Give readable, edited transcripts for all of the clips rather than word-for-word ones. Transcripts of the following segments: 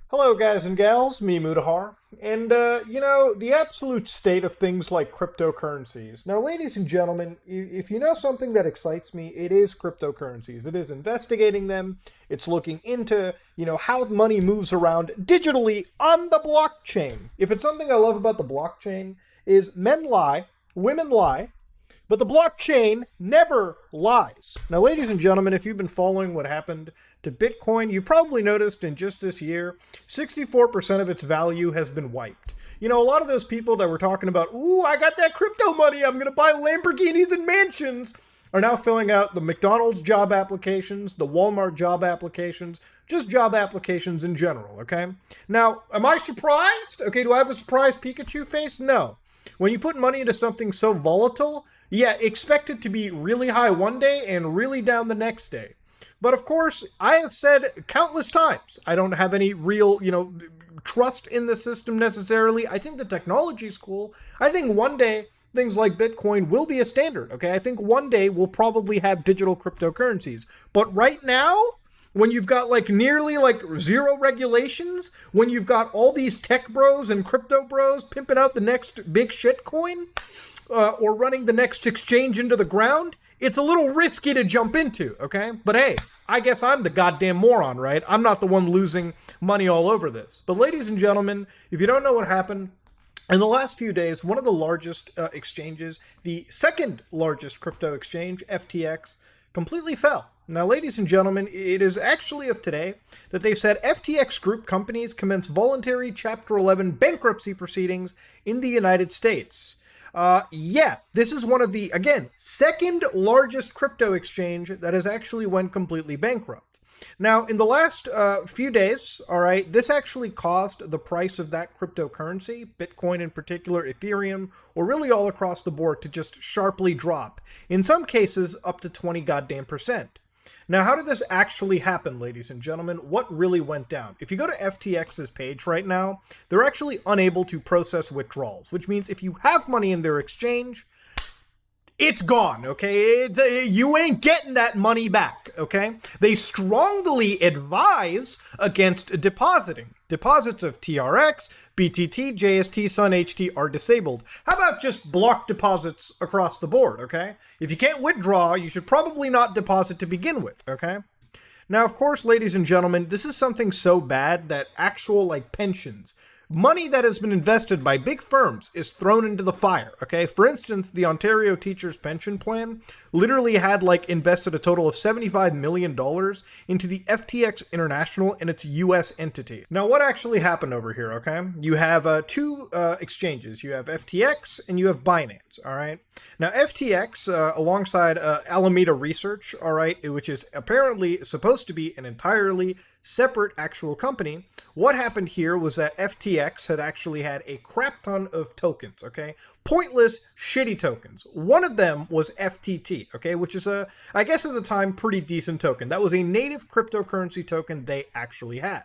Hello, guys and gals, me Mudahar. And, the absolute state of things like cryptocurrencies. Now, ladies and gentlemen, if you know something that excites me, it is cryptocurrencies. It is investigating them. It's looking into, how money moves around digitally on the blockchain. If it's something I love about the blockchain, is men lie, women lie, but the blockchain never lies. Now, ladies and gentlemen, if you've been following what happened to Bitcoin, you've probably noticed in just this year, 64% of its value has been wiped. A lot of those people that were talking about, ooh, I got that crypto money, I'm going to buy Lamborghinis and mansions, are now filling out the McDonald's job applications, the Walmart job applications, just job applications in general, okay? Now, am I surprised? Okay, do I have a surprised Pikachu face? No. When you put money into something so volatile, yeah, expect it to be really high one day and really down the next day. But of course, I have said countless times, I don't have any real, trust in the system necessarily. I think the technology is cool. I think one day things like Bitcoin will be a standard, okay? I think one day we'll probably have digital cryptocurrencies. But right now, when you've got nearly zero regulations, when you've got all these tech bros and crypto bros pimping out the next big shit coin, or running the next exchange into the ground, it's a little risky to jump into, okay? But hey, I guess I'm the goddamn moron, right? I'm not the one losing money all over this. But ladies and gentlemen, if you don't know what happened, in the last few days, one of the largest exchanges, the second largest crypto exchange, FTX, completely fell. Now, ladies and gentlemen, it is actually of today that they've said FTX group companies commence voluntary Chapter 11 bankruptcy proceedings in the United States. This is one of the, again, second largest crypto exchange that has actually went completely bankrupt. Now, in the last few days, all right, this actually caused the price of that cryptocurrency, Bitcoin in particular, Ethereum, or really all across the board to just sharply drop. In some cases, up to 20 goddamn percent. Now, how did this actually happen, ladies and gentlemen? What really went down? If you go to FTX's page right now, they're actually unable to process withdrawals, which means if you have money in their exchange, it's gone, okay? You ain't getting that money back, okay? They strongly advise against depositing. Deposits of TRX, BTT, JST, Sun, HT are disabled. How about just block deposits across the board, okay? If you can't withdraw, you should probably not deposit to begin with, okay? Now, of course, ladies and gentlemen, this is something so bad that actual, pensions, money that has been invested by big firms is thrown into the fire, okay? For instance, the Ontario Teachers Pension Plan literally had, invested a total of $75 million into the FTX International and its U.S. entity. Now, what actually happened over here, okay? You have two exchanges. You have FTX and you have Binance, all right? Now, FTX, alongside Alameda Research, all right, which is apparently supposed to be an entirely separate actual company, what happened here was that FTX had actually had a crap ton of tokens, okay? Pointless, shitty tokens. One of them was FTT, okay, which is I guess at the time, pretty decent token. That was a native cryptocurrency token they actually had.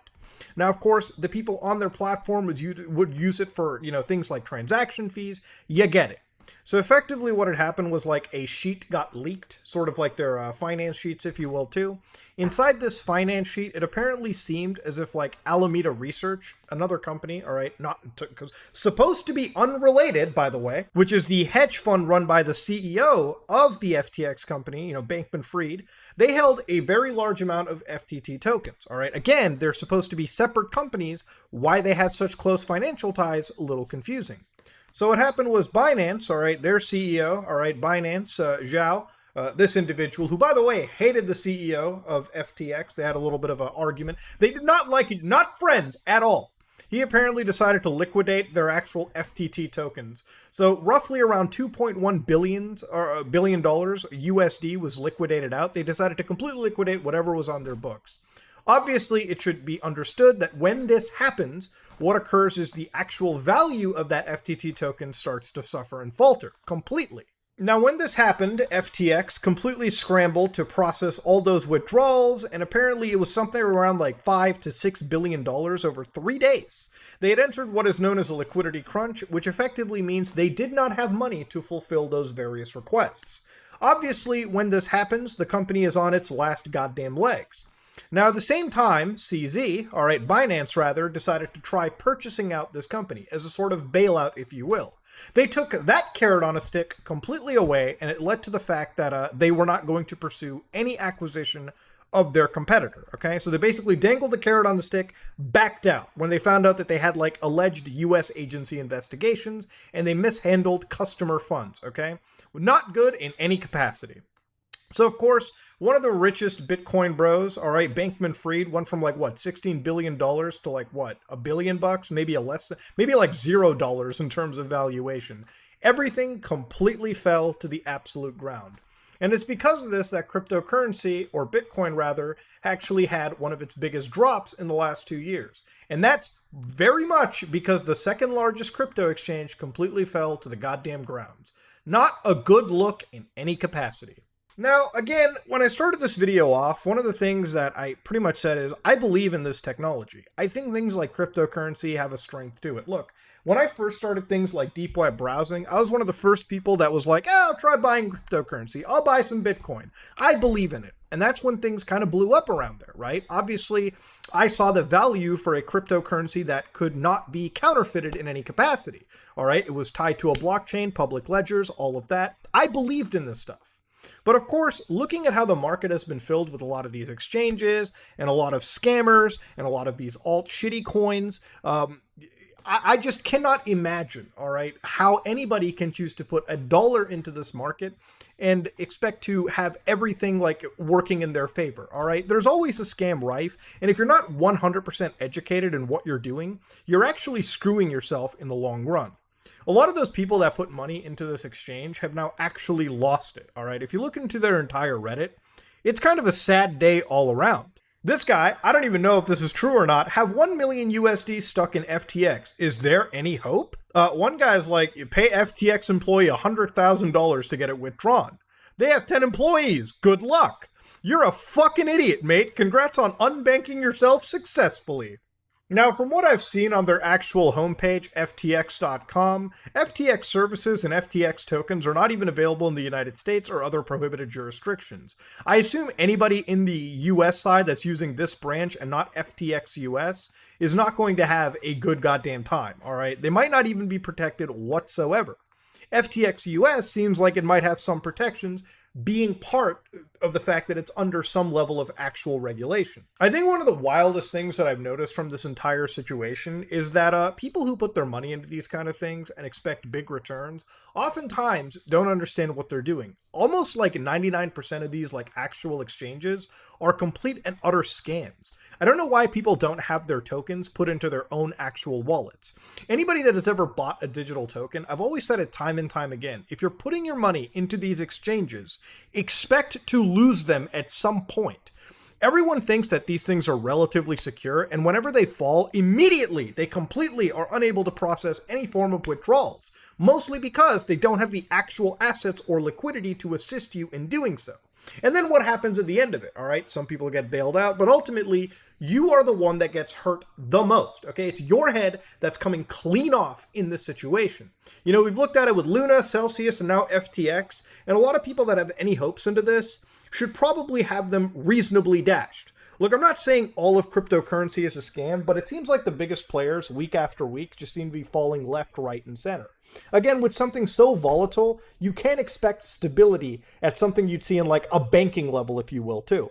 Now, of course, the people on their platform would use it for, things like transaction fees. You get it. So effectively what had happened was a sheet got leaked, sort of like their finance sheets, if you will, too. Inside this finance sheet, it apparently seemed as if Alameda Research, another company, all right, supposed to be unrelated, by the way, which is the hedge fund run by the CEO of the FTX company, Bankman-Fried, they held a very large amount of FTT tokens, all right? Again, they're supposed to be separate companies. Why they had such close financial ties, a little confusing. So what happened was Binance, all right, their CEO, all right, Binance, Zhao, this individual, who, by the way, hated the CEO of FTX. They had a little bit of an argument. They did not like it, not friends at all. He apparently decided to liquidate their actual FTT tokens. So roughly around $2.1 billion USD was liquidated out. They decided to completely liquidate whatever was on their books. Obviously, it should be understood that when this happens, what occurs is the actual value of that FTT token starts to suffer and falter completely. Now, when this happened, FTX completely scrambled to process all those withdrawals, and apparently it was something around $5 to $6 billion over 3 days. They had entered what is known as a liquidity crunch, which effectively means they did not have money to fulfill those various requests. Obviously, when this happens, the company is on its last goddamn legs. Now, at the same time, CZ, all right, Binance rather, decided to try purchasing out this company as a sort of bailout, if you will. They took that carrot on a stick completely away, and it led to the fact that they were not going to pursue any acquisition of their competitor, okay? So they basically dangled the carrot on the stick, backed out when they found out that they had like alleged US agency investigations and they mishandled customer funds, okay? Not good in any capacity. So of course, one of the richest Bitcoin bros, all right, Bankman-Fried, went from like what, $16 billion to like what, $1 billion bucks, maybe maybe like $0 in terms of valuation. Everything completely fell to the absolute ground. And it's because of this that cryptocurrency, or Bitcoin rather, actually had one of its biggest drops in the last 2 years. And that's very much because the second largest crypto exchange completely fell to the goddamn grounds. Not a good look in any capacity. Now, again, when I started this video off, one of the things that I pretty much said is I believe in this technology. I think things like cryptocurrency have a strength to it. Look, when I first started things like deep web browsing, I was one of the first people that was like, oh, I'll try buying cryptocurrency. I'll buy some Bitcoin. I believe in it. And that's when things kind of blew up around there, right? Obviously, I saw the value for a cryptocurrency that could not be counterfeited in any capacity, all right? It was tied to a blockchain, public ledgers, all of that. I believed in this stuff. But of course, looking at how the market has been filled with a lot of these exchanges and a lot of scammers and a lot of these alt shitty coins, I just cannot imagine, all right, how anybody can choose to put $1 into this market and expect to have everything like working in their favor, all right? There's always a scam rife, and if you're not 100% educated in what you're doing, you're actually screwing yourself in the long run. A lot of those people that put money into this exchange have now actually lost it, all right? If you look into their entire Reddit, it's kind of a sad day all around. This guy, I don't even know if this is true or not, have 1 million USD stuck in FTX. Is there any hope? One guy's like, you pay FTX employee $100,000 to get it withdrawn. They have 10 employees. Good luck. You're a fucking idiot, mate. Congrats on unbanking yourself successfully. Now, from what I've seen on their actual homepage, FTX.com, FTX services and FTX tokens are not even available in the United States or other prohibited jurisdictions. I assume anybody in the US side that's using this branch and not FTX US is not going to have a good goddamn time, all right? They might not even be protected whatsoever. FTX US seems like it might have some protections, being part of the fact that it's under some level of actual regulation. I think one of the wildest things that I've noticed from this entire situation is that people who put their money into these kind of things and expect big returns oftentimes don't understand what they're doing. Almost like 99% of these like actual exchanges are complete and utter scams. I don't know why people don't have their tokens put into their own actual wallets. Anybody that has ever bought a digital token, I've always said it time and time again, if you're putting your money into these exchanges, expect to lose them at some point. Everyone thinks that these things are relatively secure, and whenever they fall, immediately they completely are unable to process any form of withdrawals, mostly because they don't have the actual assets or liquidity to assist you in doing so. And then what happens at the end of it, all right? Some people get bailed out, but ultimately, you are the one that gets hurt the most, okay? It's your head that's coming clean off in this situation. You know, we've looked at it with Luna, Celsius, and now FTX, and a lot of people that have any hopes into this should probably have them reasonably dashed. Look, I'm not saying all of cryptocurrency is a scam, but it seems like the biggest players, week after week, just seem to be falling left, right, and center. Again, with something so volatile, you can't expect stability at something you'd see in like a banking level, if you will, too.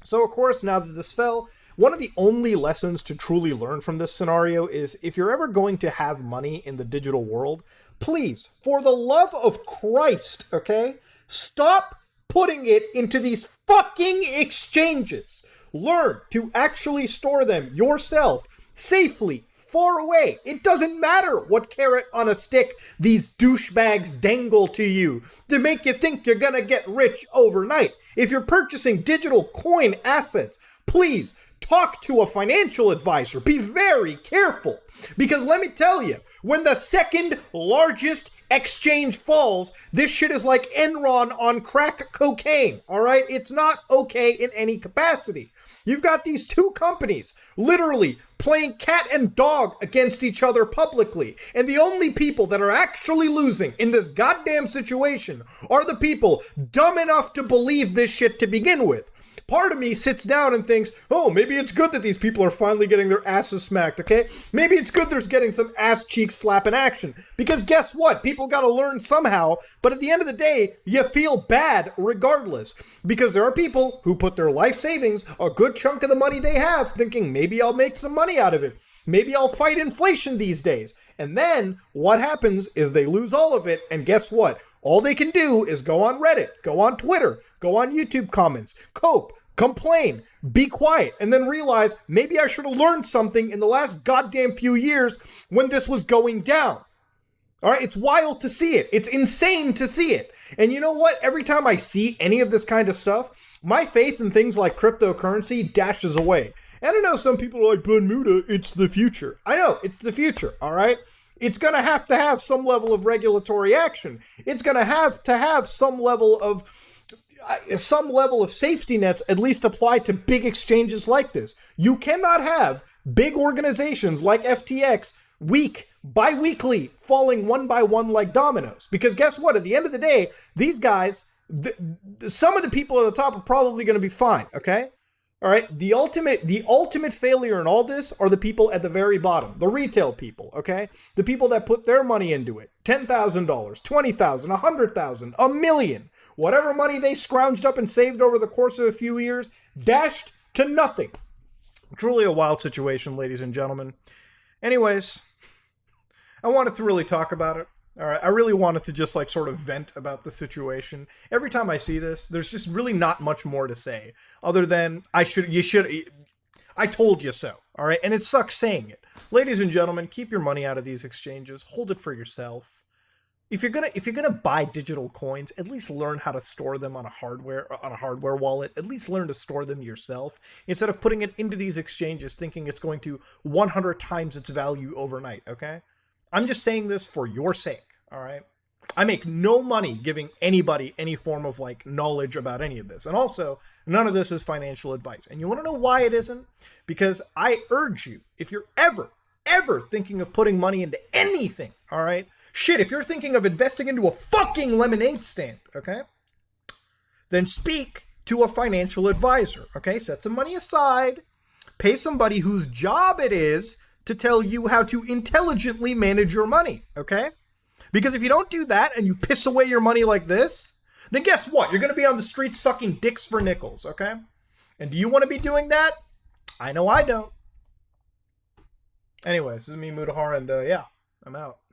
So, of course, now that this fell, one of the only lessons to truly learn from this scenario is if you're ever going to have money in the digital world, please, for the love of Christ, okay, stop putting it into these fucking exchanges. Learn to actually store them yourself safely, far away. It doesn't matter what carrot on a stick these douchebags dangle to you to make you think you're gonna get rich overnight. If you're purchasing digital coin assets, please talk to a financial advisor. Be very careful, because let me tell you, when the second largest exchange falls, this shit is like Enron on crack cocaine, all right? It's not okay in any capacity. You've got these two companies literally playing cat and dog against each other publicly. And the only people that are actually losing in this goddamn situation are the people dumb enough to believe this shit to begin with. part of me sits down and thinks, oh, maybe it's good that these people are finally getting their asses smacked, okay? Maybe it's good there's getting some ass cheek slapping action. Because guess what? People got to learn somehow, but at the end of the day, you feel bad regardless. Because there are people who put their life savings, a good chunk of the money they have, thinking maybe I'll make some money out of it. Maybe I'll fight inflation these days. And then what happens is they lose all of it, and guess what? All they can do is go on Reddit, go on Twitter, go on YouTube comments, cope, complain, be quiet, and then realize maybe I should have learned something in the last goddamn few years when this was going down. All right, it's wild to see it. It's insane to see it. And you know what? Every time I see any of this kind of stuff, my faith in things like cryptocurrency dashes away. And I know some people are like, Bermuda, it's the future. I know, it's the future, all right? It's going to have some level of regulatory action. It's going to have some level of safety nets at least applied to big exchanges like this. You cannot have big organizations like FTX bi-weekly falling one by one like dominoes. Because guess what? At the end of the day, these guys, some of the people at the top are probably going to be fine, okay? All right, the ultimate failure in all this are the people at the very bottom, the retail people, okay? The people that put their money into it, $10,000, $20,000, $100,000, $1 million, whatever money they scrounged up and saved over the course of a few years, dashed to nothing. Truly a wild situation, ladies and gentlemen. Anyways, I wanted to really talk about it. All right, I really wanted to just like sort of vent about the situation. Every time I see this, there's just really not much more to say other than I told you so. All right, and it sucks saying it. Ladies and gentlemen, keep your money out of these exchanges. Hold it for yourself. If you're gonna buy digital coins, at least learn how to store them on a hardware wallet. At least learn to store them yourself instead of putting it into these exchanges thinking it's going to 100 times its value overnight. Okay. I'm just saying this for your sake, all right? I make no money giving anybody any form of like knowledge about any of this. And also, none of this is financial advice. And you want to know why it isn't? Because I urge you, if you're ever thinking of putting money into anything, all right? Shit, if you're thinking of investing into a fucking lemonade stand, okay? Then speak to a financial advisor, okay? Set some money aside, pay somebody whose job it is to tell you how to intelligently manage your money, okay? Because if you don't do that and you piss away your money like this, then guess what? You're going to be on the streets sucking dicks for nickels, okay? And do you want to be doing that? I know I don't. Anyways, this is me, Mutahar, and yeah, I'm out.